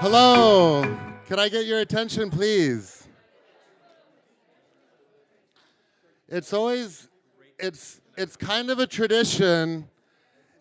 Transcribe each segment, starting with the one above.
Hello. Can I get your attention, please? It's always it's kind of a tradition.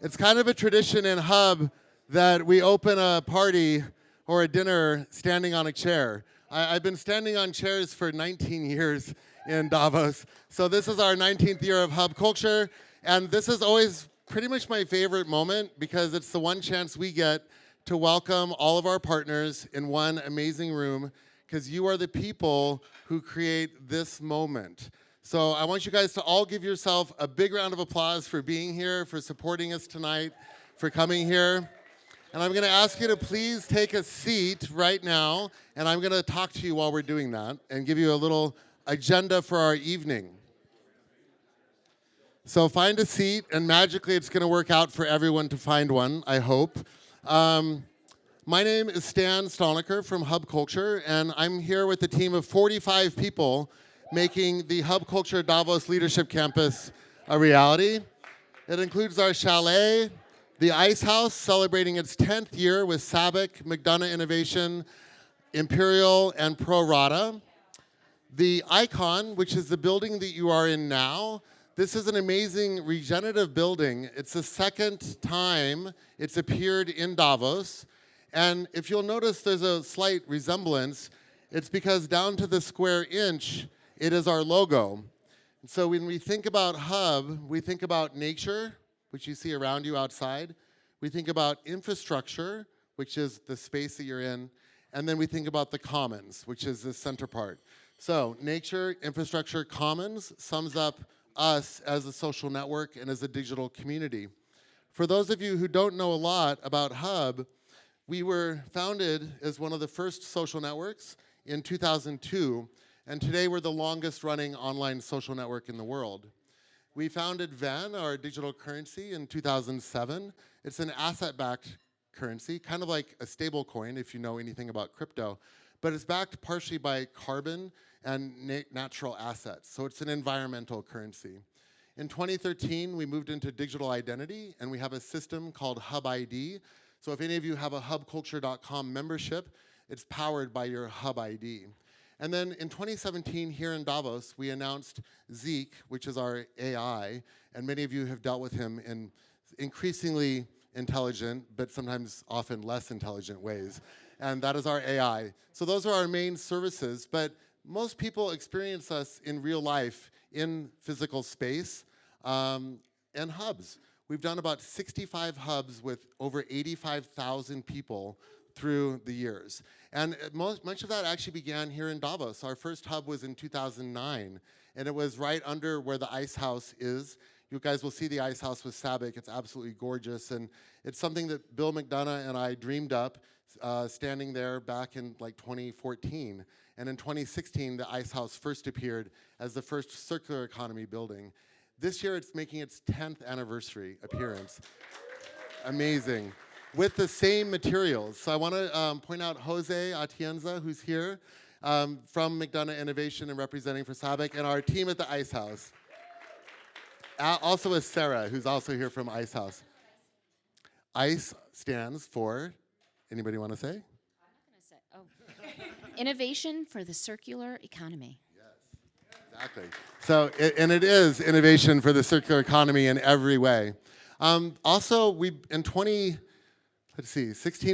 It's kind of a tradition in Hub that we open a party or a dinner standing on a chair. I've been standing on chairs for 19 years in Davos. So this is our 19th year of Hub culture, and this is always pretty much my favorite moment because it's the one chance we get to welcome all of our partners in one amazing room, because you are the people who create this moment. So I want you guys to all give yourself a big round of applause for being here, for supporting us tonight, for coming here. And I'm gonna ask you to please take a seat right now, and I'm gonna talk to you while we're doing that and give you a little agenda for our evening. So find a seat, and magically it's gonna work out for everyone to find one, I hope. My name is Stan Stolniker from Hub Culture, and I'm here with a team of 45 people making the Hub Culture Davos Leadership Campus a reality. It includes our chalet, the Ice House, celebrating its 10th year with SABIC, McDonough Innovation, Imperial, and Pro Rata. The Icon, which is the building that you are in now. This is an amazing regenerative building. It's the second time it's appeared in Davos. And if you'll notice there's a slight resemblance, it's because down to the square inch, it is our logo. And so when we think about Hub, we think about nature, which you see around you outside. We think about infrastructure, which is the space that you're in. And then we think about the commons, which is the center part. So nature, infrastructure, commons sums up us as a social network and as a digital community. For those of you who don't know a lot about Hub, we were founded as one of the first social networks in 2002, and today we're the longest running online social network in the world. We founded VEN, our digital currency, in 2007. It's an asset-backed currency, kind of like a stable coin if you know anything about crypto, but it's backed partially by carbon and natural assets, so it's an environmental currency. In 2013, we moved into digital identity, and we have a system called Hub ID. So if any of you have a hubculture.com membership, it's powered by your Hub ID. And then in 2017, here in Davos, we announced Zeke, which is our AI, and many of you have dealt with him in increasingly intelligent, but sometimes often less intelligent ways. And that is our AI. So those are our main services, but most people experience us in real life, in physical space, and hubs. We've done about 65 hubs with over 85,000 people through the years. And much of that actually began here in Davos. Our first hub was in 2009, and it was right under where the Ice House is. You guys will see the Ice House with SABIC. It's absolutely gorgeous, and it's something that Bill McDonough and I dreamed up standing there back in like 2014. And in 2016, the Ice House first appeared as the first circular economy building. This year, it's making its 10th anniversary appearance. Amazing. With the same materials. So I want to point out Jose Atienza, who's here from McDonough Innovation and representing for SABIC, and our team at the Ice House. Also with Sarah, who's also here from Ice House. ICE stands for, anybody want to say? I'm not going to say. Oh, Innovation for the Circular Economy. Yes, exactly. So, and it is innovation for the circular economy in every way. Also, in 16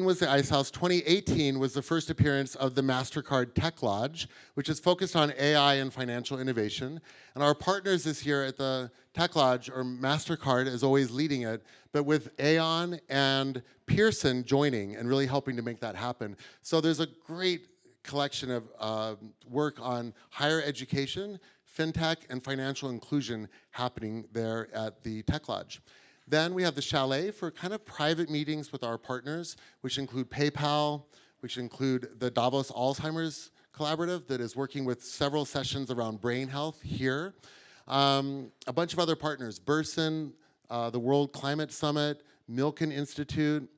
was the Ice House. 2018 was the first appearance of the MasterCard Tech Lodge, which is focused on AI and financial innovation. And our partners this year at the Tech Lodge, or MasterCard is always leading it, but with Aon and Pearson joining and really helping to make that happen. So there's a great collection of work on higher education, fintech, and financial inclusion happening there at the Tech Lodge. Then we have the chalet for kind of private meetings with our partners, which include PayPal, which include the Davos Alzheimer's Collaborative that is working with several sessions around brain health here. A bunch of other partners, Burson, the World Climate Summit, Milken Institute.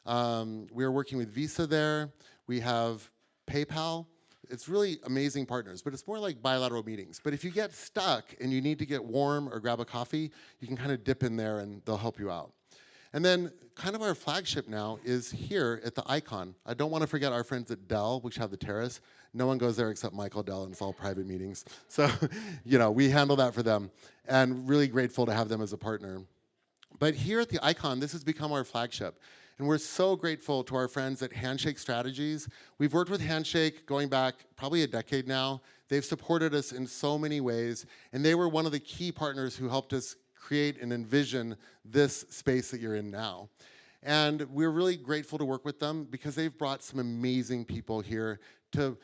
We are working with Visa there. We have PayPal. It's really amazing partners, but it's more like bilateral meetings. But if you get stuck and you need to get warm or grab a coffee, you can kind of dip in there and they'll help you out. And then kind of our flagship now is here at the Icon. I don't want to forget our friends at Dell, which have the terrace. No one goes there except Michael Dell, and it's all private meetings. So, we handle that for them, and really grateful to have them as a partner. But here at the Icon, this has become our flagship. And we're so grateful to our friends at Handshake Strategies. We've worked with Handshake going back probably a decade now. They've supported us in so many ways, and they were one of the key partners who helped us create and envision this space that you're in now. And we're really grateful to work with them because they've brought some amazing people here to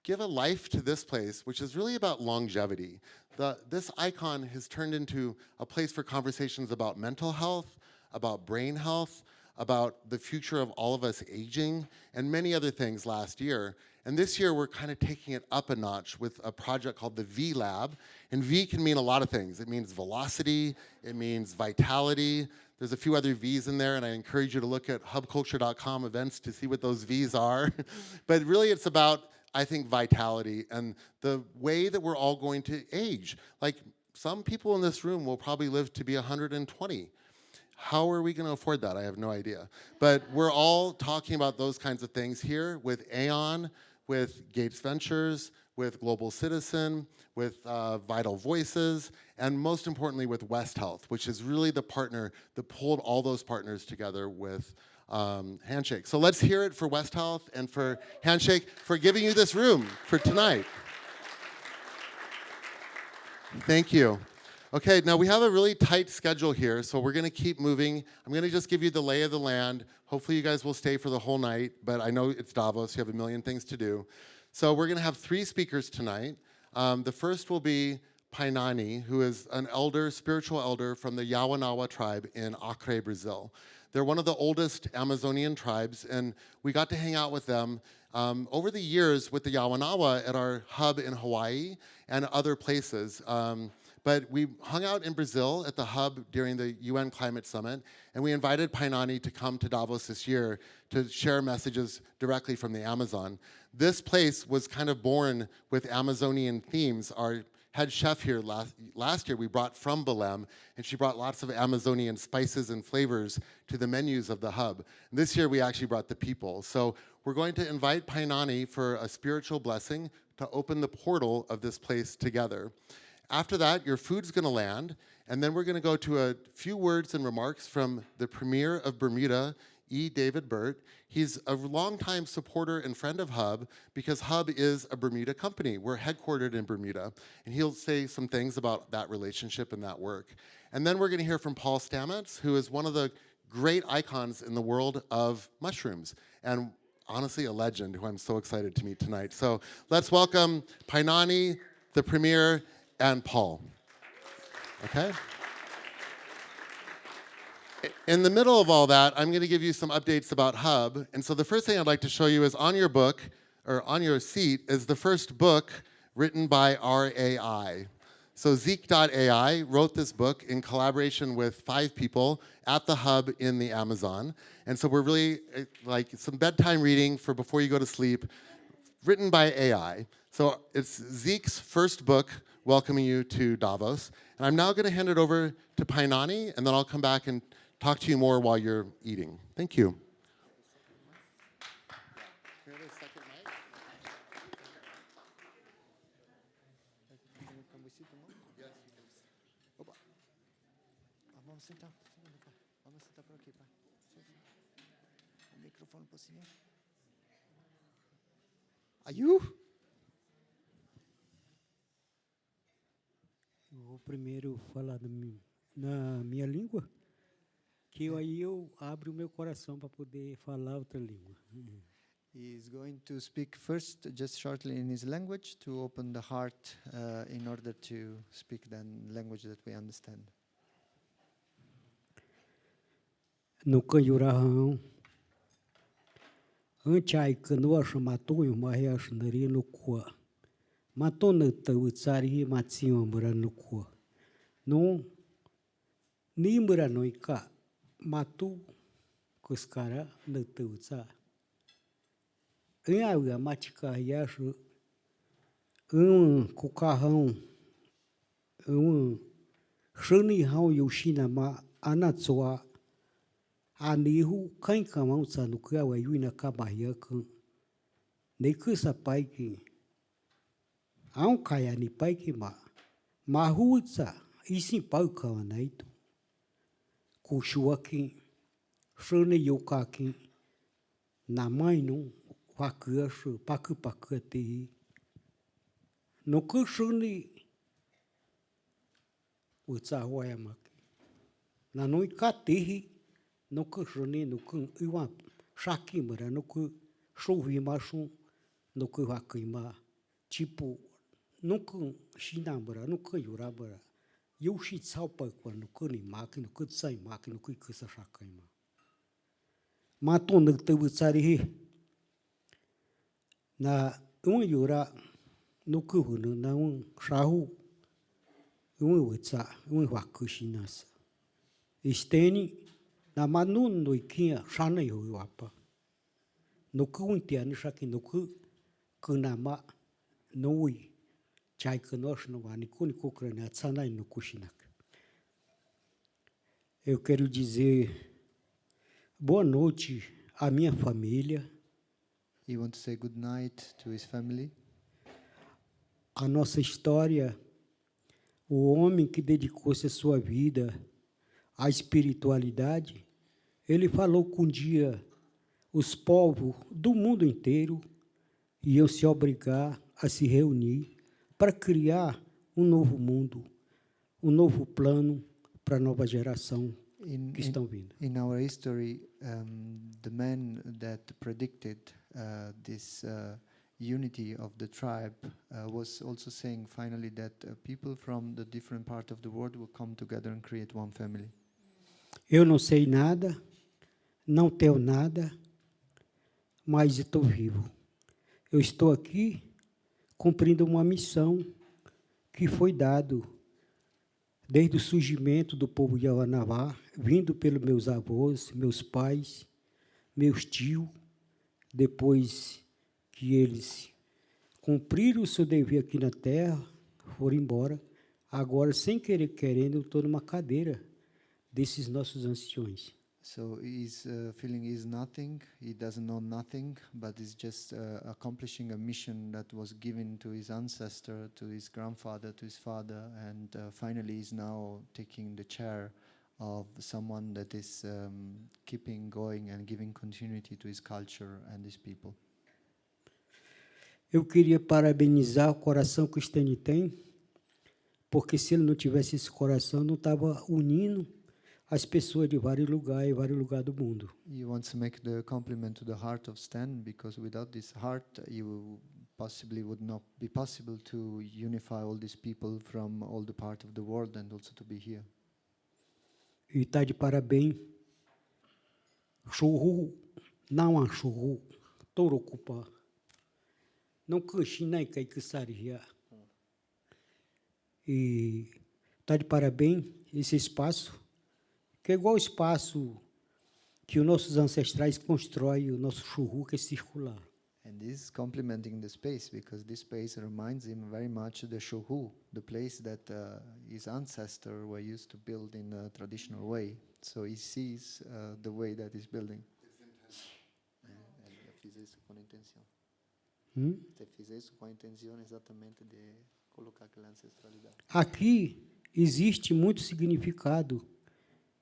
give a life to this place, which is really about longevity. This Icon has turned into a place for conversations about mental health, about brain health, about the future of all of us aging, and many other things last year. And this year, we're kind of taking it up a notch with a project called the V Lab. And V can mean a lot of things. It means velocity, it means vitality. There's a few other V's in there, and I encourage you to look at hubculture.com events to see what those V's are. But really, it's about, I think, vitality and the way that we're all going to age. Like, some people in this room will probably live to be 120. How are we going to afford that? I have no idea. But we're all talking about those kinds of things here with Aon, with Gates Ventures, with Global Citizen, with Vital Voices, and most importantly with West Health, which is really the partner that pulled all those partners together with Handshake. So let's hear it for West Health and for Handshake for giving you this room for tonight. Thank you. Okay, now we have a really tight schedule here, so we're gonna keep moving. I'm gonna just give you the lay of the land. Hopefully you guys will stay for the whole night, but I know it's Davos, you have a million things to do. So we're gonna have 3 speakers tonight. The first will be Painani, who is an elder, spiritual elder from the Yawanawa tribe in Acre, Brazil. They're one of the oldest Amazonian tribes, and we got to hang out with them over the years with the Yawanawa at our hub in Hawaii and other places. But we hung out in Brazil at the hub during the UN Climate Summit, and we invited Painani to come to Davos this year to share messages directly from the Amazon. This place was kind of born with Amazonian themes. Our head chef here last year we brought from Belém, and she brought lots of Amazonian spices and flavors to the menus of the hub. And this year we actually brought the people. So we're going to invite Painani for a spiritual blessing to open the portal of this place together. After that, your food's gonna land, and then we're gonna go to a few words and remarks from the Premier of Bermuda, E. David Burt. He's a longtime supporter and friend of Hub because Hub is a Bermuda company. We're headquartered in Bermuda, and he'll say some things about that relationship and that work. And then we're gonna hear from Paul Stamets, who is one of the great icons in the world of mushrooms, and honestly a legend who I'm so excited to meet tonight. So let's welcome Painani, the Premier, and Paul. Okay? In the middle of all that, I'm going to give you some updates about Hub. And so the first thing I'd like to show you is on your book, or on your seat, is the first book written by our AI. So Zeek.ai wrote this book in collaboration with 5 people at the Hub in the Amazon. And so we're really like some bedtime reading for before you go to sleep, written by AI. So it's Zeke's first book welcoming you to Davos. And I'm now going to hand it over to Painani, and then I'll come back and talk to you more while you're eating. Thank you. Are you? Eu vou primeiro falar na minha língua, que aí eu abro o meu coração para poder falar outra língua. He's going to speak first, just shortly in his language, to open the heart in order to speak the language that we understand. No canhurahão, antes ai canoa chamatou eu mas nari no cua. Matou no teu tsari matio mura no cua. No ni mura no ika matu kuskara no teu tsari. Ai a matica yasu cucarrão chani hão yoshina ma anatsoa Anihu kain kamau sa no ka wa yuina ka bahia kan. Nei ku sa pai ki. Aun kaya ni pai ki ma. Mahu sa isin pau ka nai tu. Ku shua ki. Shone yoka ki. Na mai no wa ku shu paku te. No ku shone utsa wa ya ma. Na noi ka te no ku shone no ku iwa shaki mara no ku shuhi ma shu no ku wa ku ma tipo no ku shina mara no ku yura mara eu shi tsao pa kwa no ku ni ma ki no ku tsai ma ki no ku sa shaka ma ma to no te utsari he na un yura no ku hu no na un shahu un utsa un wa ku shinasa esteni na manu no ikia shana yo wapa no ku untia ni shaki no ku kunama no ui chai conosco no ani kuni kukrana tsana no kushinak. Eu quero dizer boa noite à minha família, He wants to say good night to his family. a nossa história, o homem que dedicou-se a sua vida à espiritualidade, ele falou que um dia os povos do mundo inteiro iam se obrigar a se reunir para criar um novo mundo, um novo plano para a nova geração que estão vindo. In our history, the man that predicted this unity of the tribe was also saying finally that people from the different part of the world will come together and create one family. Eu não sei nada, não tenho nada, mas estou vivo. Eu estou aqui cumprindo uma missão que foi dado desde o surgimento do povo Yavanavá, vindo pelos meus avós, meus pais, meus tios, depois que eles cumpriram o seu dever aqui na Terra, foram embora. Agora, sem querer, querendo, eu estou numa cadeira desses nossos anciões. So his feeling is nothing, he doesn't know nothing, but is just accomplishing a mission that was given to his ancestor, to his grandfather, to his father, and finally is now taking the chair of someone that is keeping going and giving continuity to his culture and his people. Eu queria parabenizar o coração que o Stênio tem, porque se ele não tivesse esse coração, não estava unindo as pessoas de vários lugares do mundo. He wants to make the compliment to the heart of Stan, because without this heart, you possibly would not be possible to unify all these people from all the part of the world and also to be here. E está de parabéns. Churru, não há churru, torocupa. Não canchina que saria. E está de parabéns esse espaço, que é igual ao espaço que os nossos ancestrais constroem, o nosso churru, que é circular. And this is complimenting the space, because this space reminds him very much of the Shohu, the place that his ancestors were used to build in a traditional way. So he sees the way that he's building. Fiz isso com intenção. Fiz isso com a intenção exatamente de colocar aquela ancestralidade. Aqui existe muito significado,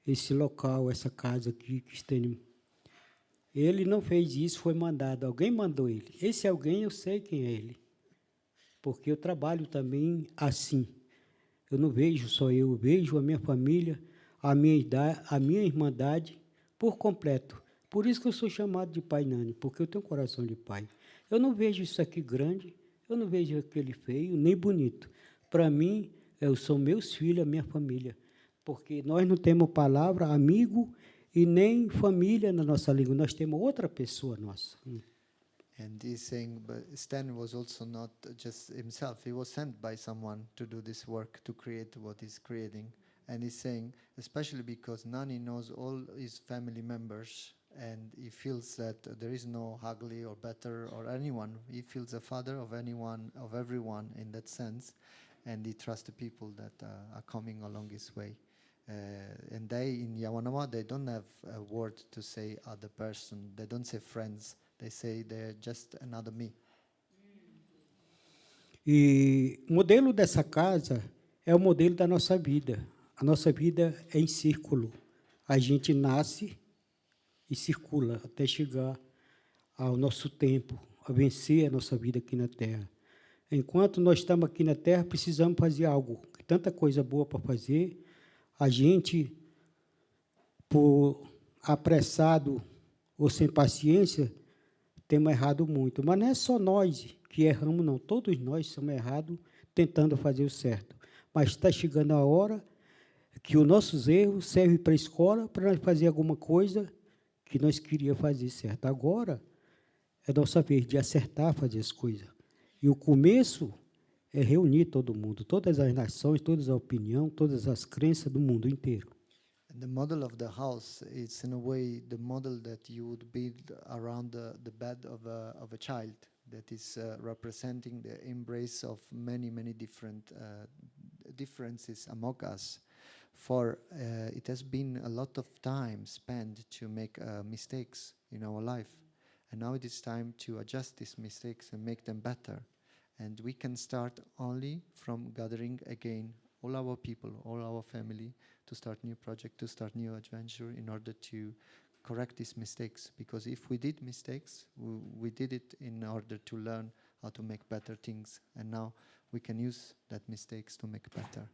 esse local, essa casa aqui que Stênio. Ele não fez isso, foi mandado. Alguém mandou ele. Esse alguém eu sei quem é ele, porque eu trabalho também assim. Eu não vejo só eu vejo a minha família, a minha irmandade por completo. Por isso que eu sou chamado de Pai Nani, porque eu tenho um coração de pai. Eu não vejo isso aqui grande, eu não vejo aquele feio, nem bonito. Para mim, são meus filhos, a minha família, porque nós não temos palavra, amigo, e nem família na nossa língua, nós temos outra pessoa nossa. And he's saying, but Stan was also not just himself, he was sent by someone to do this work, to create what he's creating. And he's saying, especially because Nani knows all his family members, and he feels that there is no ugly or better or anyone. He feels a father of anyone, of everyone in that sense, and he trusts the people that are coming along his way. And they, in Yawanama, they don't have a word to say other person. They don't say friends. They say they're just another me. E o modelo dessa casa é o modelo da nossa vida. A nossa vida é em círculo. A gente nasce e circula até chegar ao nosso tempo, a vencer a nossa vida aqui na Terra. Enquanto nós estamos aqui na Terra, precisamos fazer algo. Tanta coisa boa para fazer. A gente, por apressado ou sem paciência, temos errado muito. Mas não é só nós que erramos, não. Todos nós somos errados tentando fazer o certo. Mas está chegando a hora que os nossos erros servem para a escola, para nós fazer alguma coisa que nós queríamos fazer certo. Agora é nossa vez de acertar, fazer as coisas. E o começo é reunir todo mundo, todas as nações, todas as opiniões, todas as crenças do mundo inteiro. And the model of the house is, in a way, the model that you would build around the bed of a child that is representing the embrace of many, many different differences among us. For it has been a lot of time spent to make mistakes in our life. And now it is time to adjust these mistakes and make them better. And we can start only from gathering again all our people, all our family, to start new project, to start new adventure in order to correct these mistakes. Because if we did mistakes, we did it in order to learn how to make better things. And now we can use that mistakes to make better.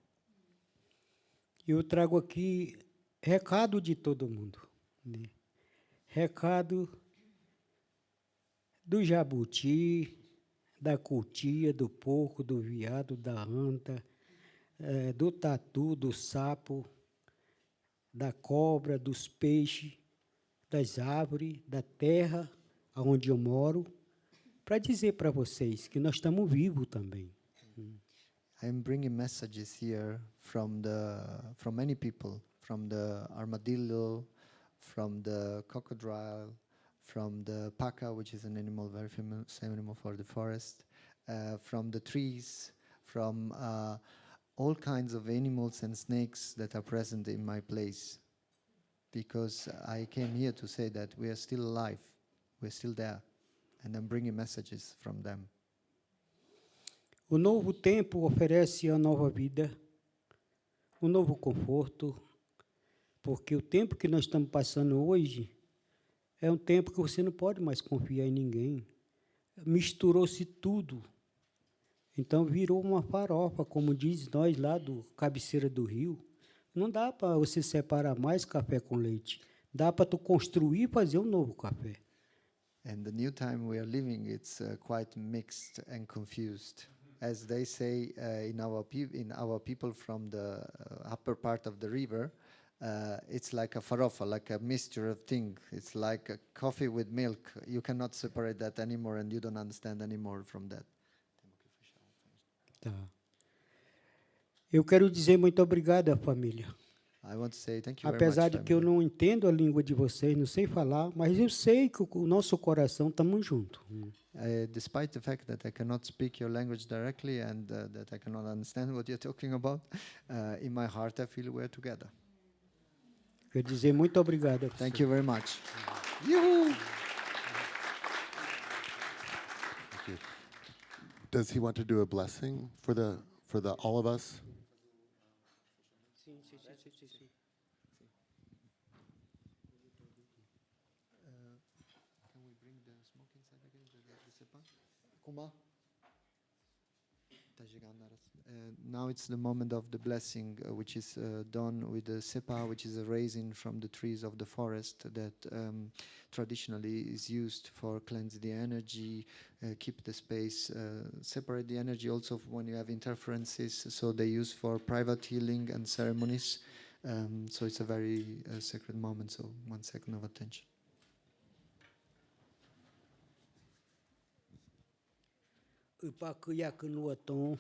Eu trago aqui recado de todo mundo, né? Recado do jabuti, da cutia, do porco, do veado, da anta, do tatu, do sapo, da cobra, dos peixes, das árvores, da terra onde eu moro, para dizer para vocês que nós estamos vivos também. I'm bringing messages here from many people, from the armadillo, from the crocodile, from the paca, which is an animal very famous animal for the forest, from the trees, from all kinds of animals and snakes that are present in my place. Because I came here to say that we are still alive, we're still there, and I'm bringing messages from them. O novo tempo oferece a nova vida, um novo conforto, porque o tempo que nós estamos passando hoje é um tempo que você não pode mais confiar em ninguém. Misturou-se tudo. Então, virou uma farofa, como diz nós lá do cabeceira do rio. Não dá para você separar mais café com leite. Dá para tu construir e fazer um novo café. And the new time we are living, it's quite mixed and confused. As they say in our people from the upper part of the river, it's like a farofa, like a mixture of things. It's like a coffee with milk. You cannot separate that anymore, and you don't understand anymore from that. Tá. Eu quero dizer muito obrigado à família. I want to say thank you very Apesar much, de que eu family. não entendo a língua de vocês, não sei falar, mas eu sei que o nosso coração estamos juntos. Despite the fact that I cannot speak your language directly and that I cannot understand what you're talking about, in my heart I feel we're together. Quero dizer muito obrigado a Thank vocês. you very much. Yoo-hoo! Thank you. Does he want to do a blessing for the all of us? Can we bring the smoke inside again? The sepa? Kuma? Now it's the moment of the blessing, which is done with the sepa, which is a resin from the trees of the forest that traditionally is used for cleanse the energy, keep the space, separate the energy also when you have interferences. So they use for private healing and ceremonies. So it's a very sacred moment. So 1 second of attention. Upakuya kunuaton.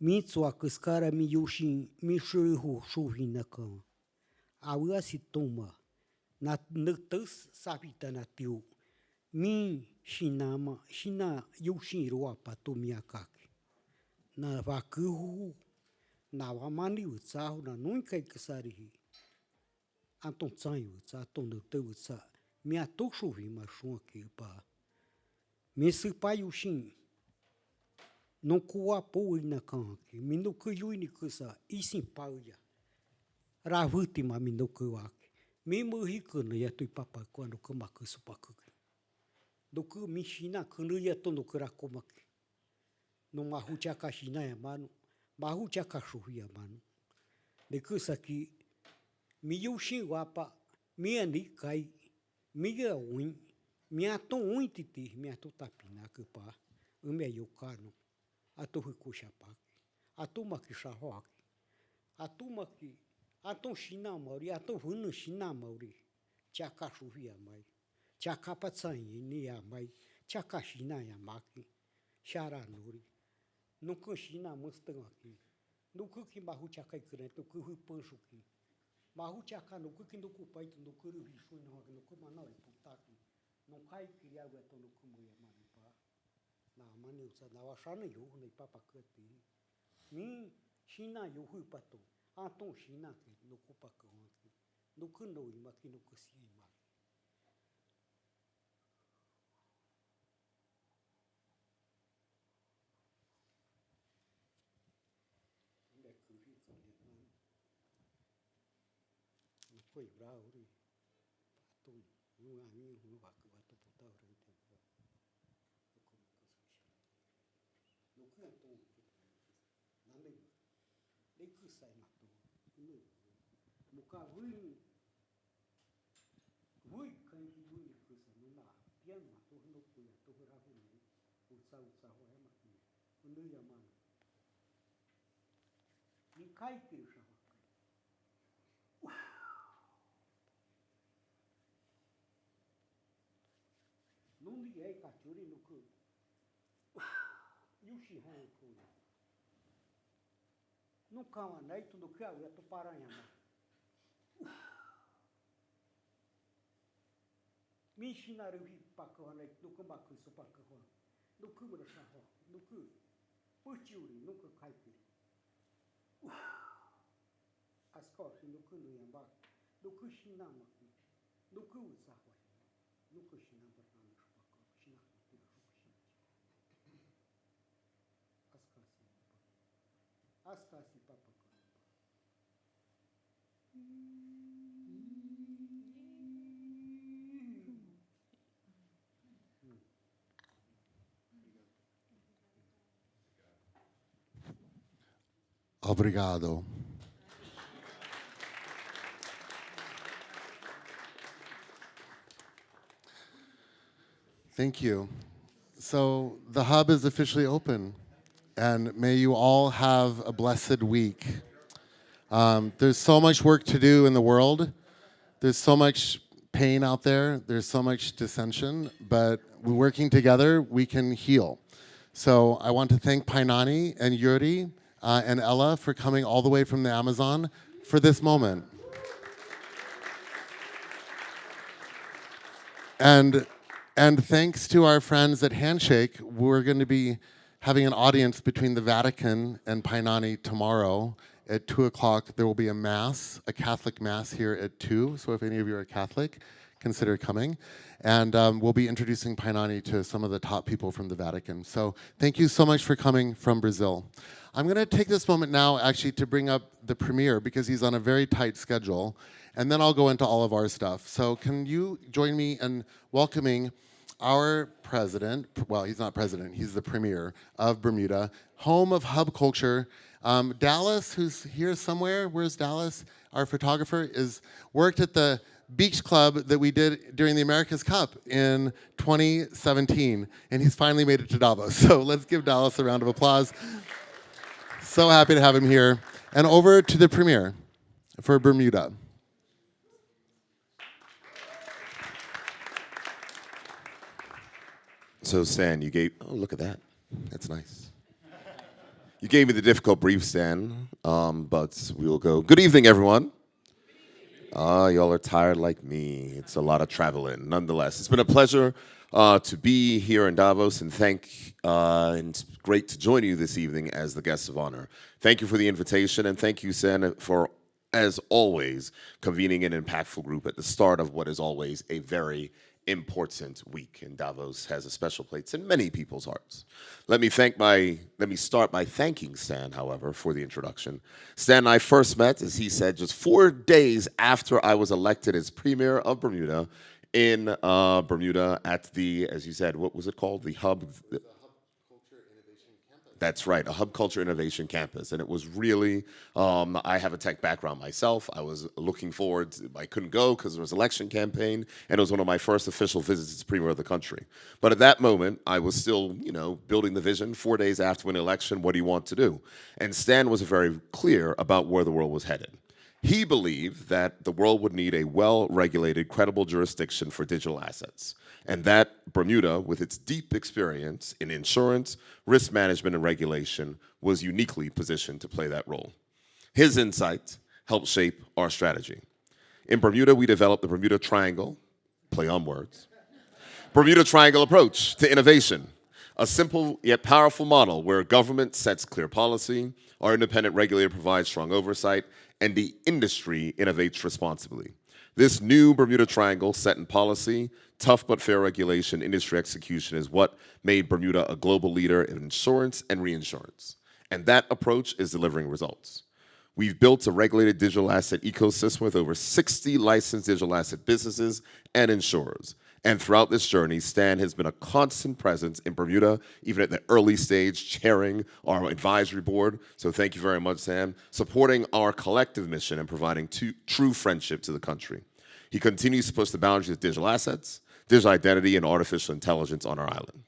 Mitsua kuskara mi yushin mi shuhu shuhinakam. Awa sitoma. Na nutus savita na tiu. Mi shinama shina yushin roa patomiakaki. Na vakuhu Nawa mani utsa huna nui kai kasarihi. Anton tsanyu utsa, anton no te utsa. Mi atoshu vi ma shua ki pa. Mi se pai ushin. Non kua po ina kanki. Mi no ku yui ni kusa. Isin pauya. Ravuti ma mi no ku waki. Mi mo hikuna ya tui papa quando kuma kusu pakuki. No ku mi shina kunu ya to no kura komaki. No mahu chaka shina ya manu. Mahu chaka shuhi ya manu. De kusa ki mi yushin wapa. Mi ani kai. Mi ya uin. Mi ato uin titi. Mi ato tapina kupa. Ume yukano. Ato hukusha paki. Ato maki shahoaki. Ato maki. Ato shina mauri. Ato hunu shina mauri. Chaka shuhi ya mai. Chaka patsanyi ni ya mai. Chaka shina ya maki. Shara nuri. Nuku shina mustangaki. Nuku ki mahu chaka ikure. Nuku hupanshuki. Mahu chaka nuku ki nuku paitu. Nuku ruhishu na haki. Nuku manau iputaki. Nukai kiriaga to nuku moya manipa. Na mani utsa. Na washana yuhu na ipapa kati. Mi shina yuhu pato. Anton shina ki nuku pakahonki. Nuku no imaki nuku si imaki. Foi brauri. Atum. Nu ami nu vacu vatu puta urente. Nu că atum. Nane. Dei că sai matu. Nu. Nu ca vui. Vui că ni vui că să nu na. Pian matu nu puia tu rahu ni. Utsa ho ya matu. Nu ya man. Ni kai ki non li ai cacciuri no cu. Yushi han ku. No kama nai tu no kia ya to paranha ma. Mi shina ruhi pakho nai no ku ma ku so pakho. No ku mo sa ho. No ku. Puchiuri no ku kai ki. Askor no ku no yamba. No ku shina ma. No ku sa ho. No ku shina ba na pakho. Shina. Askasi papa. Obrigado. Thank you. So the hub is officially open, and may you all have a blessed week. There's so much work to do in the world. There's so much pain out there. There's so much dissension, but we're working together, we can heal. So I want to thank Painani and Yuri and Ella for coming all the way from the Amazon for this moment. And thanks to our friends at Handshake, we're going to be having an audience between the Vatican and Painani tomorrow at 2 o'clock. There will be a mass, a Catholic mass here at 2. So if any of you are Catholic, consider coming. And we'll be introducing Painani to some of the top people from the Vatican. So thank you so much for coming from Brazil. I'm going to take this moment now actually to bring up the premier because he's on a very tight schedule. And then I'll go into all of our stuff. So can you join me in welcoming our president, well, he's not president, he's the premier of Bermuda, home of hub culture. Dallas, who's here somewhere, where's Dallas? Our photographer is worked at the beach club that we did during the America's Cup in 2017, and he's finally made it to Davos. So let's give Dallas a round of applause. So happy to have him here. And over to the premier for Bermuda. So, Stan, you gave, oh, look at that. That's nice. You gave me the difficult brief, Stan, but we will go. Good evening, everyone. Y'all are tired like me. It's a lot of traveling. Nonetheless, it's been a pleasure to be here in Davos and and it's great to join you this evening as the guest of honor. Thank you for the invitation, and thank you, Sen, for, as always, convening an impactful group at the start of what is always a very important week. And Davos has a special place in many people's hearts. Let me start by thanking Stan, however, for the introduction. Stan and I first met, as he said, just 4 days after I was elected as Premier of Bermuda in Bermuda at the, as you said, what was it called? The Hub. That's right, a Hub Culture Innovation Campus. And it was really, I have a tech background myself. I was looking forward I couldn't go because there was an election campaign, and it was one of my first official visits as Premier of the country. But at that moment, I was still, building the vision. 4 days after an election, what do you want to do? And Stan was very clear about where the world was headed. He believed that the world would need a well-regulated, credible jurisdiction for digital assets, and that Bermuda, with its deep experience in insurance, risk management, and regulation, was uniquely positioned to play that role. His insight helped shape our strategy. In Bermuda, we developed the Bermuda Triangle, play on words, Bermuda Triangle approach to innovation, a simple yet powerful model where government sets clear policy, our independent regulator provides strong oversight, and the industry innovates responsibly. This new Bermuda Triangle set in policy, tough but fair regulation, industry execution is what made Bermuda a global leader in insurance and reinsurance. And that approach is delivering results. We've built a regulated digital asset ecosystem with over 60 licensed digital asset businesses and insurers. And throughout this journey, Stan has been a constant presence in Bermuda, even at the early stage, chairing our advisory board. So thank you very much, Stan, supporting our collective mission and providing true friendship to the country. He continues to push the boundaries of digital assets, digital identity, and artificial intelligence on our island.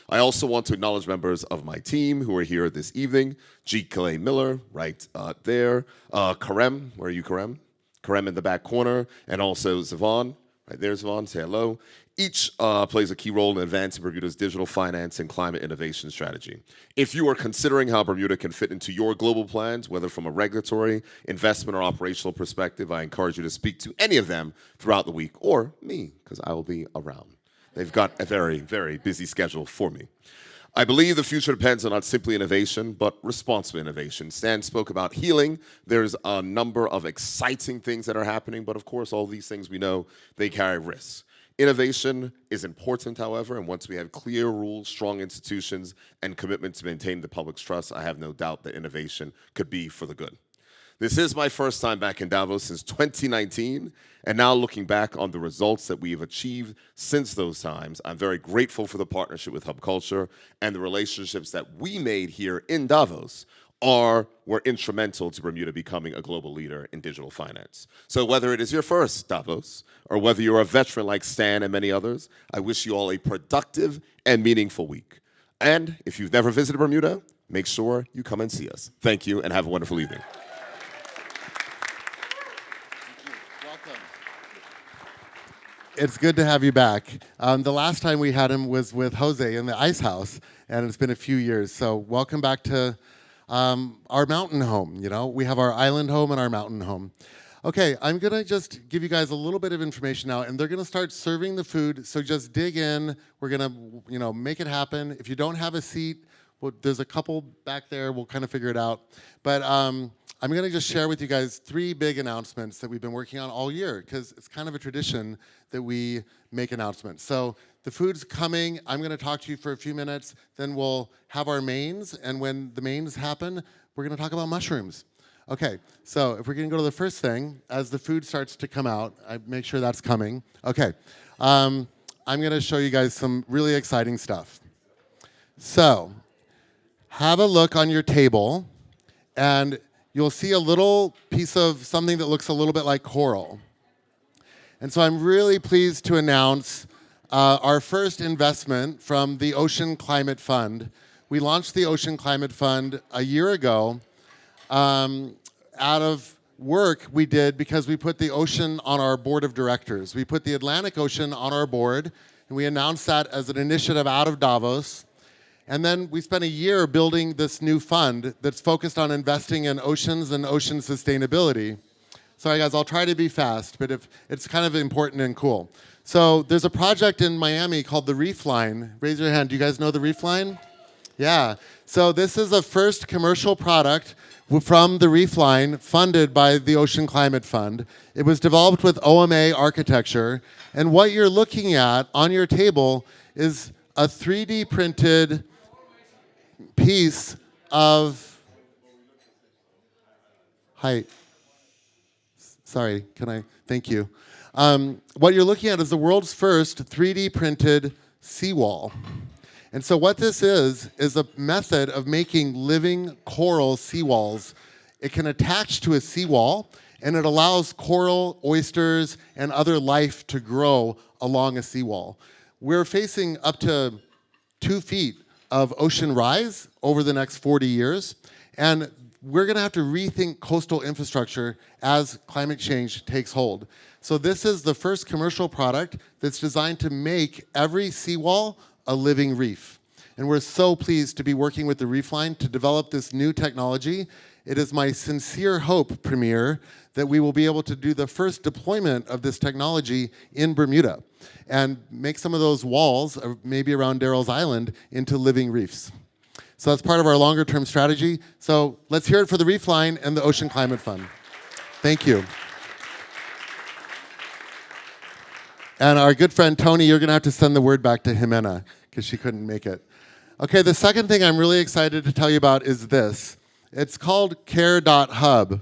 I also want to acknowledge members of my team who are here this evening. G. Clay Miller, right there. Karem, where are you, Karem? Karem in the back corner, and also Zavon. Right there's Vaughn, say hello. Each plays a key role in advancing Bermuda's digital finance and climate innovation strategy. If you are considering how Bermuda can fit into your global plans, whether from a regulatory, investment, or operational perspective, I encourage you to speak to any of them throughout the week, or me, because I will be around. They've got a very, very busy schedule for me. I believe the future depends on not simply innovation, but responsible innovation. Stan spoke about healing. There's a number of exciting things that are happening, but of course, all these things we know, they carry risks. Innovation is important, however, and once we have clear rules, strong institutions, and commitment to maintain the public's trust, I have no doubt that innovation could be for the good. This is my first time back in Davos since 2019, and now looking back on the results that we have achieved since those times, I'm very grateful for the partnership with Hub Culture, and the relationships that we made here in Davos were instrumental to Bermuda becoming a global leader in digital finance. So whether it is your first Davos, or whether you're a veteran like Stan and many others, I wish you all a productive and meaningful week. And if you've never visited Bermuda, make sure you come and see us. Thank you, and have a wonderful evening. It's good to have you back. The last time we had him was with Jose in the Ice House, and it's been a few years. So welcome back to our mountain home. We have our island home and our mountain home. Okay, I'm gonna just give you guys a little bit of information now, and they're gonna start serving the food. So just dig in. We're gonna, make it happen. If you don't have a seat, there's a couple back there. We'll kind of figure it out. But I'm going to just share with you guys 3 big announcements that we've been working on all year, because it's kind of a tradition that we make announcements. So the food's coming. I'm going to talk to you for a few minutes. Then we'll have our mains. And when the mains happen, we're going to talk about mushrooms. Okay, so if we're going to go to the first thing, as the food starts to come out, I make sure that's coming. Okay, I'm going to show you guys some really exciting stuff. So have a look on your table, and you'll see a little piece of something that looks a little bit like coral. And so I'm really pleased to announce our first investment from the Ocean Climate Fund. We launched the Ocean Climate Fund a year ago out of work we did because we put the ocean on our board of directors. We put the Atlantic Ocean on our board, and we announced that as an initiative out of Davos. And then we spent a year building this new fund that's focused on investing in oceans and ocean sustainability. Sorry guys, I'll try to be fast, but it's kind of important and cool. So there's a project in Miami called the Reef Line. Raise your hand. Do you guys know the Reef Line? Yeah. So this is a first commercial product from the Reef Line funded by the Ocean Climate Fund. It was developed with OMA architecture. And what you're looking at on your table is a 3D printed piece of height. Sorry, can I? Thank you. What you're looking at is the world's first 3D printed seawall. And so what this is a method of making living coral seawalls. It can attach to a seawall, and it allows coral, oysters, and other life to grow along a seawall. We're facing up to 2 feet of ocean rise over the next 40 years, and we're going to have to rethink coastal infrastructure as climate change takes hold. So this is the first commercial product that's designed to make every seawall a living reef. And we're so pleased to be working with the Reef Line to develop this new technology. It is my sincere hope, Premier, that we will be able to do the first deployment of this technology in Bermuda and make some of those walls, maybe around Darrell's Island, into living reefs. So that's part of our longer term strategy. So let's hear it for the Reef Line and the Ocean Climate Fund. Thank you. And our good friend Tony, you're gonna have to send the word back to Jimena because she couldn't make it. Okay, the second thing I'm really excited to tell you about is this. It's called care.hub.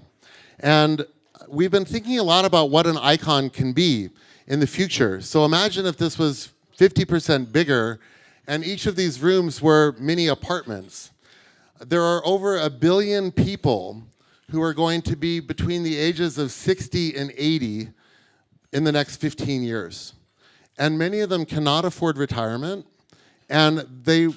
And we've been thinking a lot about what an icon can be in the future. So imagine if this was 50% bigger and each of these rooms were mini apartments. There are over 1 billion people who are going to be between the ages of 60 and 80 in the next 15 years. And many of them cannot afford retirement, and they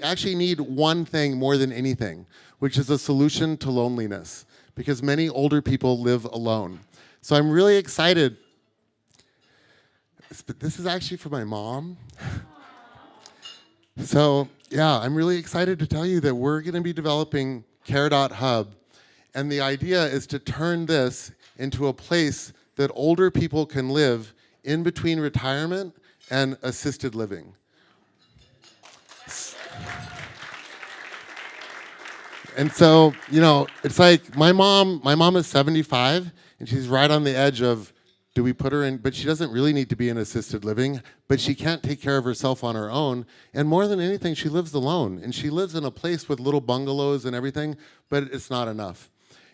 actually need one thing more than anything, which is a solution to loneliness, because many older people live alone. So I'm really excited. This is actually for my mom. So yeah, I'm really excited to tell you that we're going to be developing care.hub, and the idea is to turn this into a place that older people can live in between retirement and assisted living. And so, you know, it's like my mom is 75, and she's right on the edge of, do we put her in, but she doesn't really need to be in assisted living, but she can't take care of herself on her own. And more than anything, she lives alone. And she lives in a place with little bungalows and everything, but it's not enough.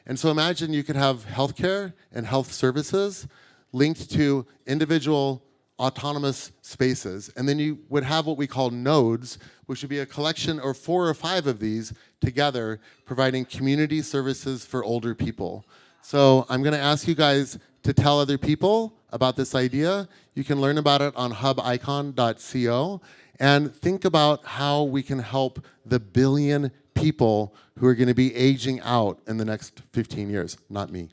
And so imagine you could have healthcare and health services linked to individual autonomous spaces. And then you would have what we call nodes, which would be a collection of 4 or 5 of these together, providing community services for older people. So I'm going to ask you guys to tell other people about this idea. You can learn about it on hubicon.co and think about how we can help the 1 billion people who are going to be aging out in the next 15 years, not me.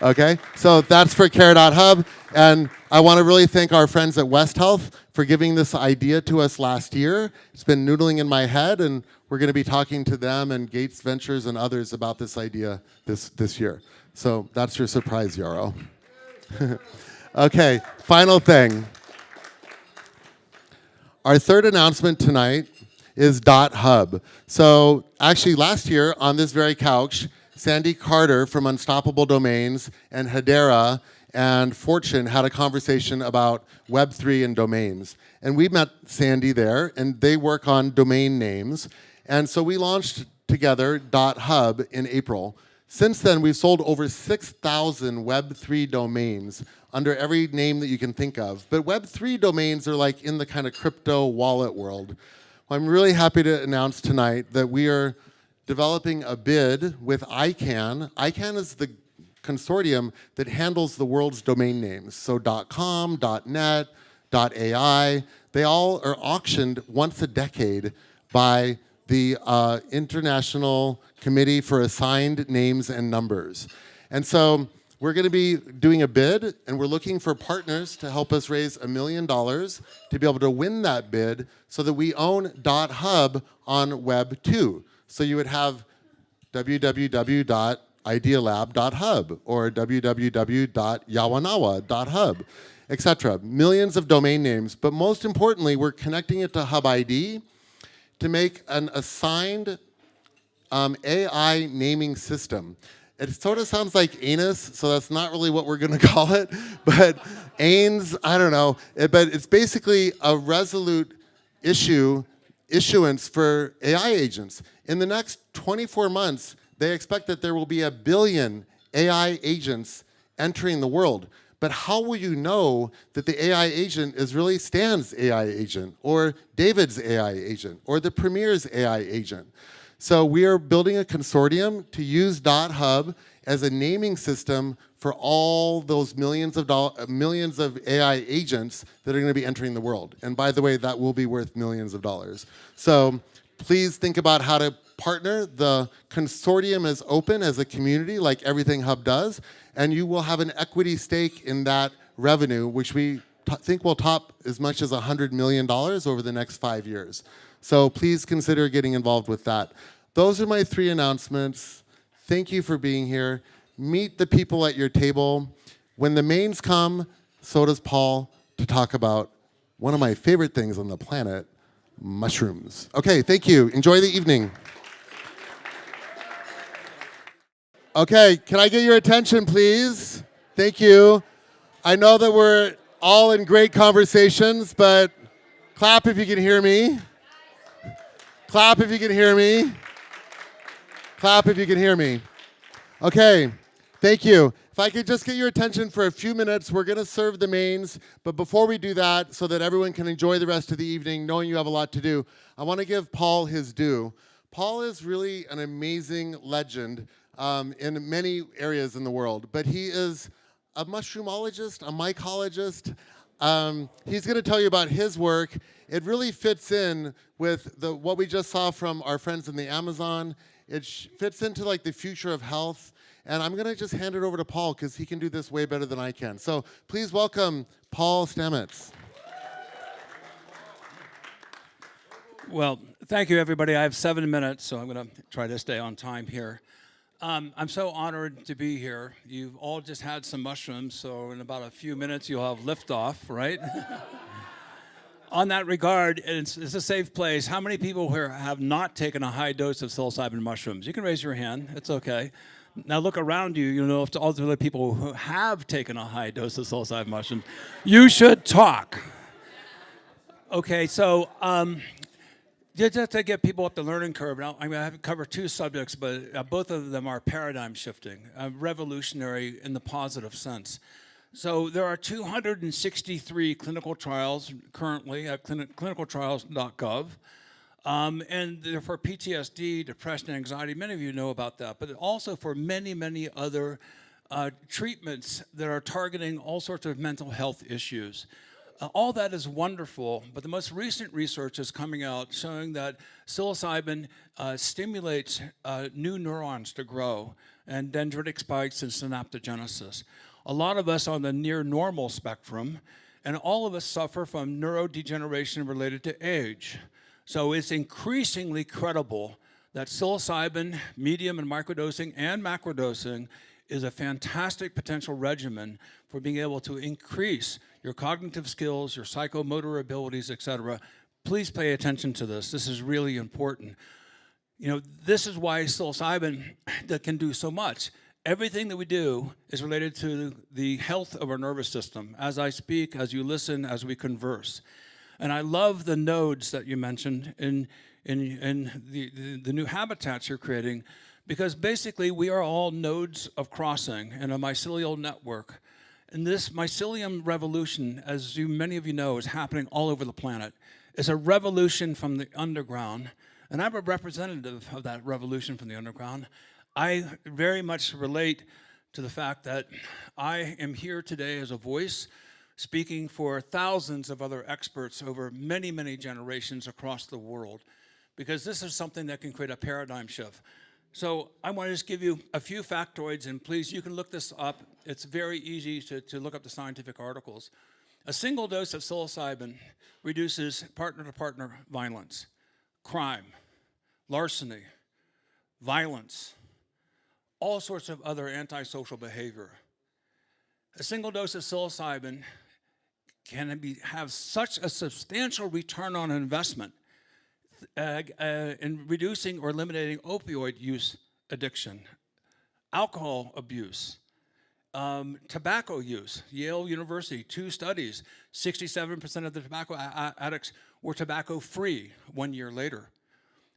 Okay, so that's for care.hub, and I want to really thank our friends at West Health for giving this idea to us last year. It's been noodling in my head, and we're going to be talking to them and Gates Ventures and others about this idea this year. So that's your surprise, Yarrow. Okay, final thing. Our third announcement tonight is .hub. So actually last year on this very couch, Sandy Carter from Unstoppable Domains and Hedera and Fortune had a conversation about Web3 and domains. And we met Sandy there, and they work on domain names. And so we launched together .hub in April. Since then, we've sold over 6,000 Web3 domains under every name that you can think of. But Web3 domains are like in the kind of crypto wallet world. I'm really happy to announce tonight that we are developing a bid with ICANN. ICANN is the consortium that handles the world's domain names. So .com, .net, .ai, they all are auctioned once a decade by the International Committee for Assigned Names and Numbers. And so we're going to be doing a bid, and we're looking for partners to help us raise $1 million to be able to win that bid so that we own .hub on Web 2. So you would have www.hub idealab.hub or www.yawanawa.hub, etc. Millions of domain names, but most importantly, we're connecting it to Hub ID to make an assigned AI naming system. It sort of sounds like anus, so that's not really what we're going to call it, but AINS, I don't know. But it's basically a resolute issuance for AI agents. In the next 24 months, they expect that there will be 1 billion AI agents entering the world. But how will you know that the AI agent is really Stan's AI agent, or David's AI agent, or the Premier's AI agent? So we are building a consortium to use .hub as a naming system for all those millions of AI agents that are going to be entering the world. And by the way, that will be worth millions of dollars. So please think about how to partner. The consortium is open as a community, like everything Hub does, and you will have an equity stake in that revenue, which we think will top as much as $100 million over the next 5 years. So please consider getting involved with that. Those are my 3 announcements. Thank you for being here. Meet the people at your table. When the mains come, so does Paul, to talk about one of my favorite things on the planet, mushrooms. Okay, thank you. Enjoy the evening. Okay, can I get your attention, please? Thank you. I know that we're all in great conversations, but clap if you can hear me. Clap if you can hear me. Clap if you can hear me. Okay, thank you. If I could just get your attention for a few minutes, we're going to serve the mains. But before we do that, so that everyone can enjoy the rest of the evening, knowing you have a lot to do, I want to give Paul his due. Paul is really an amazing legend in many areas in the world, but he is a mushroomologist, a mycologist. He's going to tell you about his work. It really fits in with what we just saw from our friends in the Amazon. It fits into like the future of health. And I'm going to just hand it over to Paul because he can do this way better than I can. So please welcome Paul Stamets. Well, thank you, everybody. I have 7 minutes, so I'm going to try to stay on time here. I'm so honored to be here. You've all just had some mushrooms, so in about a few minutes you'll have liftoff, right? On that regard, it's a safe place. How many people here have not taken a high dose of psilocybin mushrooms? You can raise your hand. It's okay. Now look around you. You know, if to all the other people who have taken a high dose of psilocybin mushrooms, you should talk. Okay, so just to get people up the learning curve, now I'm going to cover 2 subjects, but both of them are paradigm shifting, revolutionary in the positive sense. So there are 263 clinical trials currently at clinicaltrials.gov, and they're for PTSD, depression, anxiety. Many of you know about that, but also for many, many other treatments that are targeting all sorts of mental health issues. All that is wonderful, but the most recent research is coming out showing that psilocybin stimulates new neurons to grow and dendritic spikes and synaptogenesis. A lot of us on the near normal spectrum, and all of us suffer from neurodegeneration related to age. So it's increasingly credible that psilocybin, medium and microdosing and macrodosing is a fantastic potential regimen for being able to increase your cognitive skills, your psychomotor abilities, etc. Please pay attention to this. This is really important. You know, this is why psilocybin that can do so much. Everything that we do is related to the health of our nervous system. As I speak, as you listen, as we converse. And I love the nodes that you mentioned in the new habitats you're creating, because basically we are all nodes of crossing in a mycelial network. And this mycelium revolution, as many of you know, is happening all over the planet. It's a revolution from the underground, and I'm a representative of that revolution from the underground. I very much relate to the fact that I am here today as a voice speaking for thousands of other experts over many, many generations across the world, because this is something that can create a paradigm shift. So I want to just give you a few factoids, and please, you can look this up. It's very easy to look up the scientific articles. A single dose of psilocybin reduces partner-to-partner violence, crime, larceny, violence, all sorts of other antisocial behavior. A single dose of psilocybin can have such a substantial return on investment in reducing or eliminating opioid use addiction, alcohol abuse, tobacco use. Yale University, 2 studies, 67% of the tobacco addicts were tobacco-free 1 year later.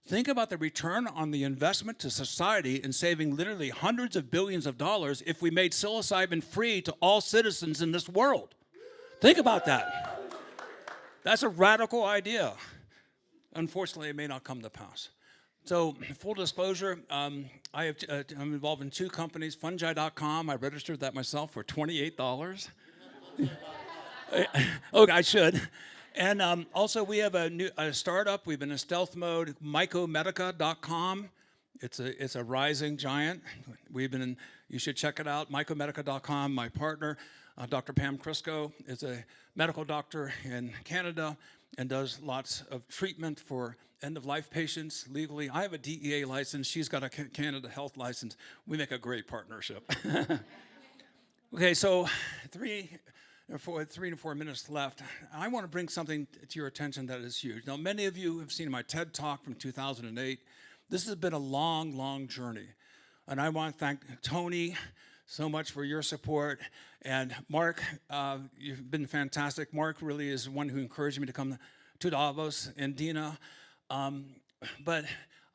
Think about the return on the investment to society in saving literally hundreds of billions of dollars if we made psilocybin free to all citizens in this world. Think about that. That's a radical idea. Unfortunately, it may not come to pass. So, full disclosure, I'm involved in 2 companies, fungi.com. I registered that myself for $28. Okay, I should. And also, we have a startup. We've been in stealth mode, mycomedica.com. It's a rising giant. You should check it out, mycomedica.com. My partner, Dr. Pam Crisco, is a medical doctor in Canada and does lots of treatment for end-of-life patients legally. I have a DEA license. She's got a Canada Health license. We make a great partnership. Okay, so 3 to 4 minutes left. I want to bring something to your attention that is huge. Now, many of you have seen my TED Talk from 2008. This has been a long, long journey. And I want to thank Tony so much for your support. And Mark, you've been fantastic. Mark really is one who encouraged me to come to Davos, and Dina. But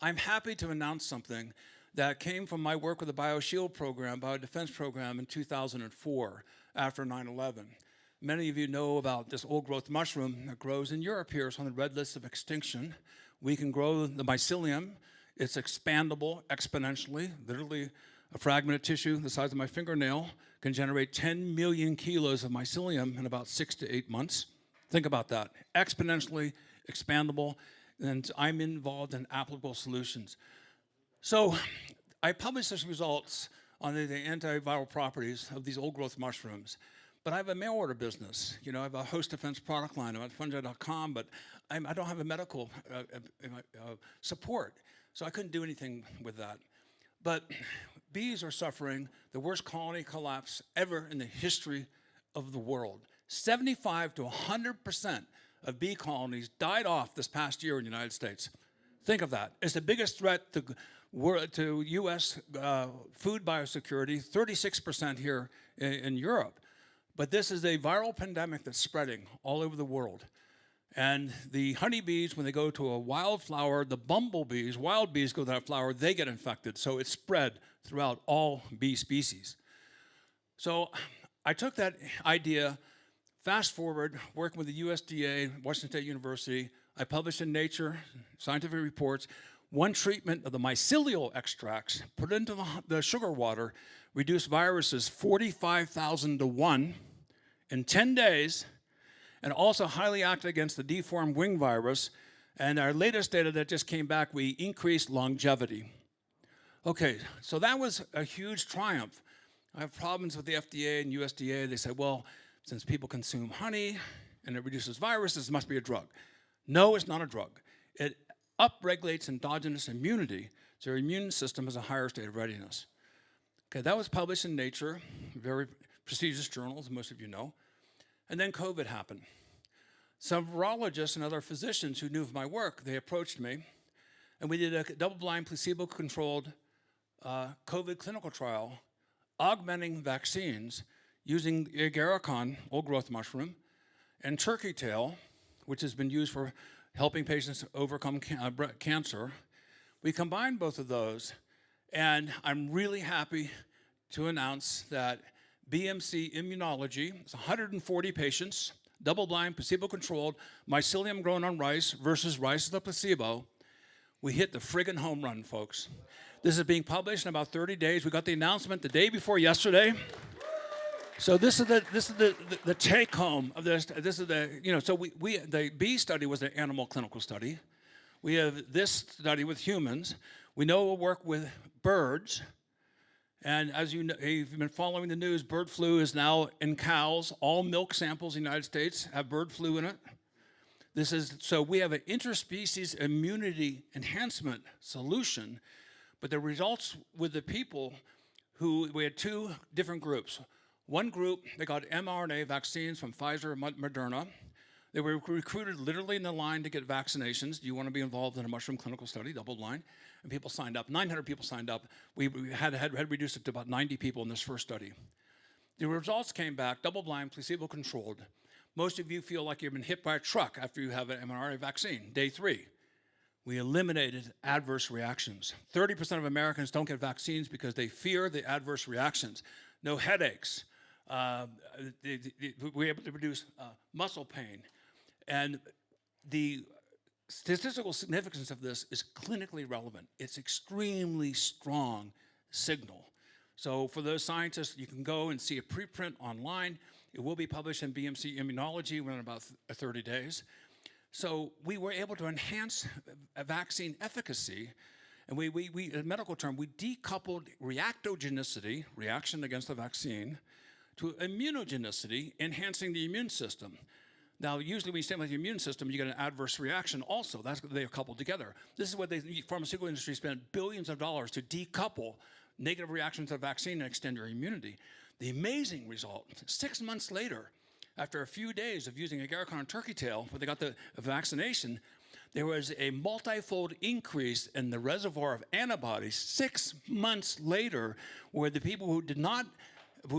I'm happy to announce something that came from my work with the BioShield program, biodefense program in 2004 after 9/11. Many of you know about this old growth mushroom that grows in Europe here. It's on the red list of extinction. We can grow the mycelium. It's expandable exponentially. Literally, a fragment of tissue the size of my fingernail can generate 10 million kilos of mycelium in about 6 to 8 months. Think about that. Exponentially expandable, and I'm involved in applicable solutions. So I published these results on the antiviral properties of these old growth mushrooms. But I have a mail order business. You know, I have a host defense product line. I'm at fungi.com, but I don't have a medical support. So I couldn't do anything with that. But bees are suffering the worst colony collapse ever in the history of the world. 75 to 100% of bee colonies died off this past year in the United States. Think of that. It's the biggest threat to U.S. Food biosecurity, 36% here in Europe. But this is a viral pandemic that's spreading all over the world. And the honeybees, when they go to a wildflower, the bumblebees, wild bees go to that flower, they get infected. So it's spread throughout all bee species. So I took that idea, fast forward, working with the USDA, Washington State University. I published in Nature, scientific reports, one treatment of the mycelial extracts, put into the sugar water, reduced viruses 45,000 to 1 in 10 days, and also highly active against the deformed wing virus. And our latest data that just came back, we increased longevity. Okay, so that was a huge triumph. I have problems with the FDA and USDA. They said, well, since people consume honey and it reduces viruses, it must be a drug. No, it's not a drug. It upregulates endogenous immunity, so your immune system has a higher state of readiness. Okay, that was published in Nature, very prestigious journal, as most of you know. And then COVID happened. Some virologists and other physicians who knew of my work, they approached me, and we did a double-blind, placebo-controlled COVID clinical trial, augmenting vaccines using agarikon, old growth mushroom, and turkey tail, which has been used for helping patients overcome cancer. We combined both of those, and I'm really happy to announce that BMC Immunology, it's 140 patients, double-blind, placebo-controlled, mycelium grown on rice versus rice with a placebo. We hit the friggin' home run, folks. This is being published in about 30 days. We got the announcement the day before yesterday. So this is the take home of this. This is the, you know, so the bee study was an animal clinical study. We have this study with humans. We know we'll work with birds. And as you know, if you've been following the news, bird flu is now in cows. All milk samples in the United States have bird flu in it. So we have an interspecies immunity enhancement solution, But the results with the people we had two different groups. One group, they got mRNA vaccines from Pfizer and Moderna. They were recruited literally in the line to get vaccinations. Do you want to be involved in a mushroom clinical study, double blind? And people signed up. 900 people signed up. We had reduced it to about 90 people in this first study. The results came back, double blind, placebo controlled. Most of you feel like you've been hit by a truck after you have an mRNA vaccine, day 3. We eliminated adverse reactions. 30% of Americans don't get vaccines because they fear the adverse reactions. No headaches. We were able to reduce muscle pain. And the statistical significance of this is clinically relevant. It's extremely strong signal. So for those scientists, you can go and see a preprint online. It will be published in BMC Immunology within about 30 days. So we were able to enhance a vaccine efficacy, and we in a medical term, we decoupled reactogenicity, reaction against the vaccine, to immunogenicity, enhancing the immune system. Now, usually when you stimulate the immune system, you get an adverse reaction also. They're coupled together. This is what the pharmaceutical industry spent billions of dollars to decouple negative reactions to the vaccine and extend your immunity. The amazing result, 6 months later, after a few days of using agarikon and turkey tail, when they got the vaccination, there was a multifold increase in the reservoir of antibodies 6 months later, where the people who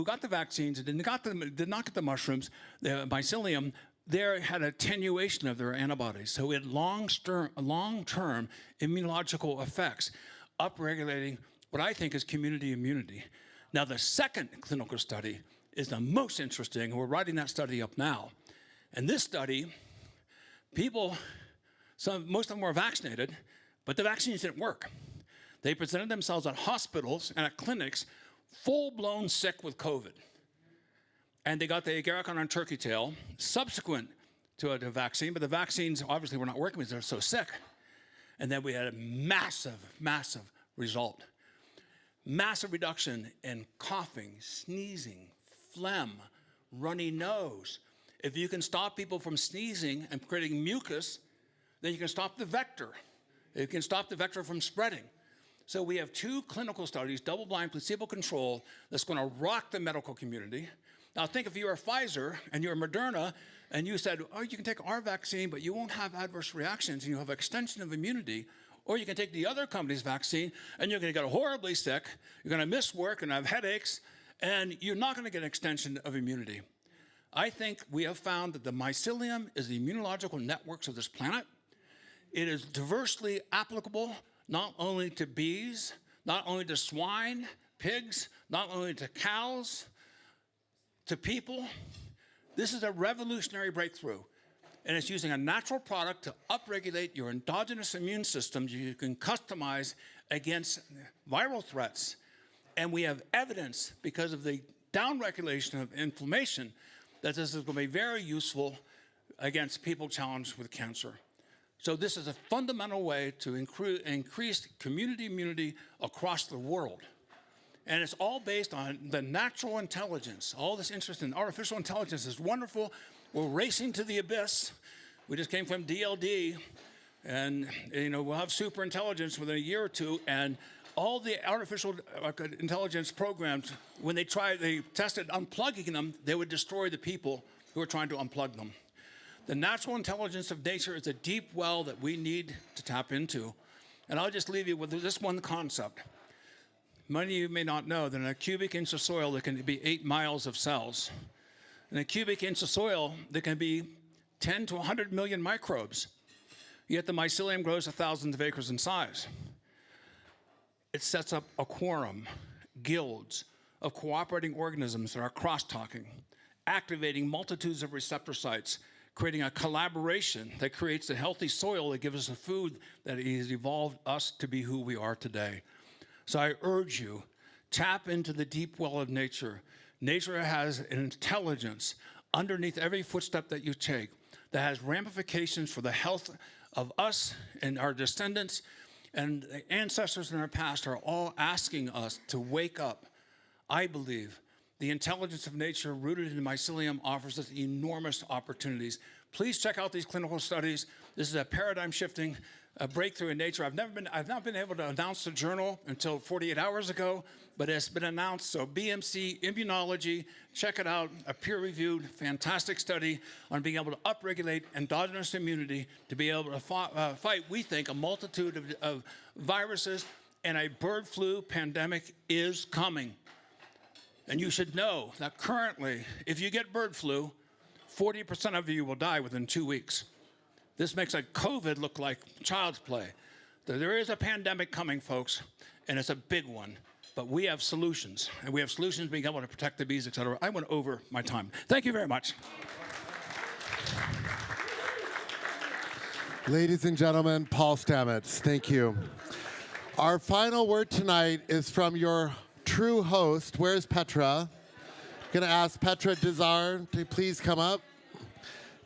got the vaccines and did not get the mushrooms, the mycelium, there had attenuation of their antibodies. So it had long-term immunological effects, upregulating what I think is community immunity. Now, the second clinical study is the most interesting, and we're writing that study up now. And this study, most of them were vaccinated, but the vaccines didn't work. They presented themselves at hospitals and at clinics full-blown sick with COVID. And they got the agarikon and turkey tail subsequent to the vaccine, but the vaccines obviously were not working because they're so sick. And then we had a massive, massive result. Massive reduction in coughing, sneezing, phlegm, runny nose. If you can stop people from sneezing and creating mucus, then you can stop the vector. You can stop the vector from spreading. So we have 2 clinical studies, double-blind, placebo-controlled, that's going to rock the medical community. Now think if you were Pfizer and you're Moderna and you said, oh, you can take our vaccine, but you won't have adverse reactions and you have extension of immunity, or you can take the other company's vaccine and you're going to get horribly sick, you're going to miss work and have headaches, and you're not going to get an extension of immunity. I think we have found that the mycelium is the immunological networks of this planet. It is diversely applicable not only to bees, not only to swine, pigs, not only to cows, to people. This is a revolutionary breakthrough. And it's using a natural product to upregulate your endogenous immune system you can customize against viral threats. And we have evidence, because of the downregulation of inflammation, that this is going to be very useful against people challenged with cancer. So this is a fundamental way to increase community immunity across the world. And it's all based on the natural intelligence. All this interest in artificial intelligence is wonderful. We're racing to the abyss. We just came from DLD, and we'll have super intelligence within a year or 2. And all the artificial intelligence programs, when they tested unplugging them, they would destroy the people who are trying to unplug them. The natural intelligence of nature is a deep well that we need to tap into. And I'll just leave you with this one concept. Many of you may not know that in a cubic inch of soil, there can be 8 miles of cells. In a cubic inch of soil, there can be 10 to 100 million microbes. Yet the mycelium grows to thousands of acres in size. It sets up a quorum, guilds of cooperating organisms that are cross-talking, activating multitudes of receptor sites, creating a collaboration that creates a healthy soil that gives us the food that has evolved us to be who we are today. So I urge you, tap into the deep well of nature. Nature has an intelligence underneath every footstep that you take that has ramifications for the health of us and our descendants, and the ancestors in our past are all asking us to wake up. I believe the intelligence of nature rooted in mycelium offers us enormous opportunities. Please check out these clinical studies. This is a paradigm shifting breakthrough in nature. I've not been able to announce the journal until 48 hours ago, but it's been announced. So BMC Immunology, check it out, a peer-reviewed, fantastic study on being able to upregulate endogenous immunity to be able to fight, we think, a multitude of viruses, and a bird flu pandemic is coming. And you should know that currently, if you get bird flu, 40% of you will die within 2 weeks. This makes like COVID look like child's play. There is a pandemic coming, folks, and it's a big one. But we have solutions, and we have solutions being able to protect the bees, et cetera. I went over my time. Thank you very much. Ladies and gentlemen, Paul Stamets, thank you. Our final word tonight is from your true host. Where's Petra? I'm gonna ask Petra Dizar to please come up.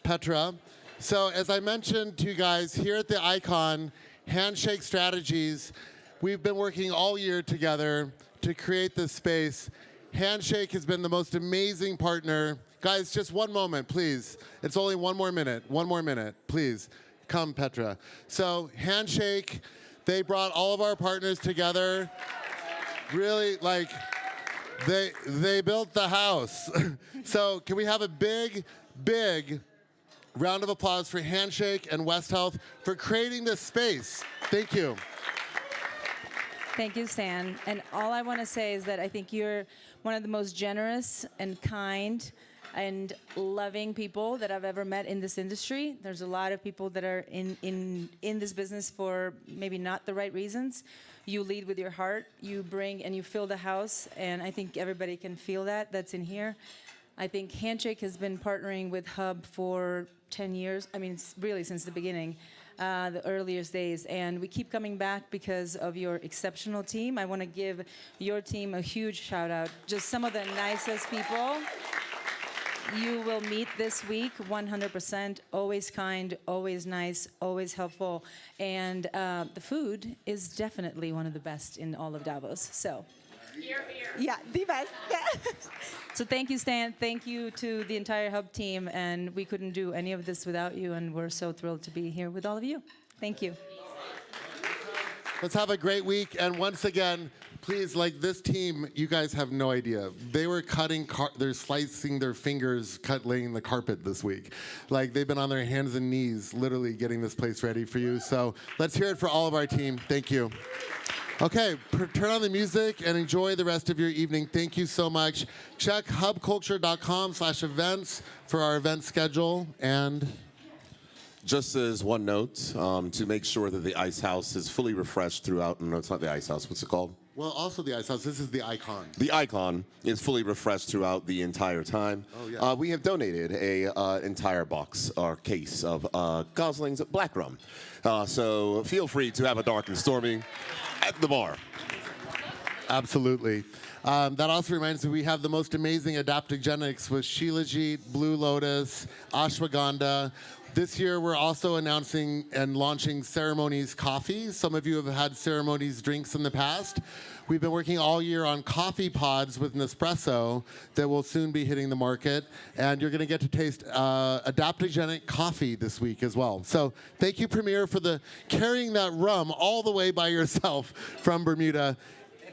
Petra. So as I mentioned to you guys, here at the Icon, Handshake Strategies, we've been working all year together to create this space. Handshake has been the most amazing partner. Guys, just one moment, please. It's only one more minute, please. Come, Petra. So Handshake, they brought all of our partners together. Really, like, they built the house. So can we have a big, big round of applause for Handshake and West Health for creating this space. Thank you. Thank you, Stan. And all I want to say is that I think you're one of the most generous and kind and loving people that I've ever met in this industry. There's a lot of people that are in this business for maybe not the right reasons. You lead with your heart, you bring and you fill the house, and I think everybody can feel that that's in here. I think Handshake has been partnering with Hub for 10 years, I mean, really since the beginning, the earliest days, and we keep coming back because of your exceptional team. I want to give your team a huge shout out. Just some of the nicest people you will meet this week, 100%, always kind, always nice, always helpful, and the food is definitely one of the best in all of Davos, so. Here. Yeah, the best. Yeah. So thank you, Stan. Thank you to the entire Hub team, and we couldn't do any of this without you, and we're so thrilled to be here with all of you. Thank you. Let's have a great week, and once again, please, like this team, you guys have no idea. They were they're slicing their fingers, laying the carpet this week. Like, they've been on their hands and knees, literally getting this place ready for you. So let's hear it for all of our team. Thank you. Okay, turn on the music and enjoy the rest of your evening. Thank you so much. Check hubculture.com/events for our event schedule. And just as one note, to make sure that the Ice House is fully refreshed throughout. No, it's not the Ice House. What's it called? well, also the Ice House. This is the Icon. The Icon is fully refreshed throughout the entire time. Oh, yeah. We have donated a entire box or case of Gosling's Black Rum. So feel free to have a dark and stormy at the bar. Absolutely. That also reminds me, we have the most amazing adaptogenics with Shilajit, Blue Lotus, Ashwagandha. This year, we're also announcing and launching Ceremonies Coffee. Some of you have had Ceremonies drinks in the past. We've been working all year on coffee pods with Nespresso that will soon be hitting the market. And you're going to get to taste adaptogenic coffee this week as well. So thank you, Premier, for carrying that rum all the way by yourself from Bermuda.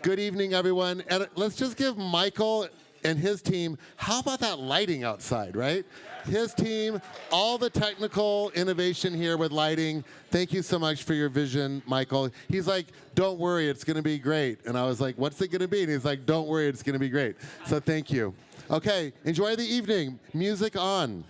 Good evening, everyone. And let's just give Michael and his team, how about that lighting outside, right? His team, all the technical innovation here with lighting. Thank you so much for your vision, Michael. He's like, don't worry, it's gonna be great. And I was like, what's it gonna be? And he's like, don't worry, it's gonna be great. So thank you. Okay, enjoy the evening. Music on.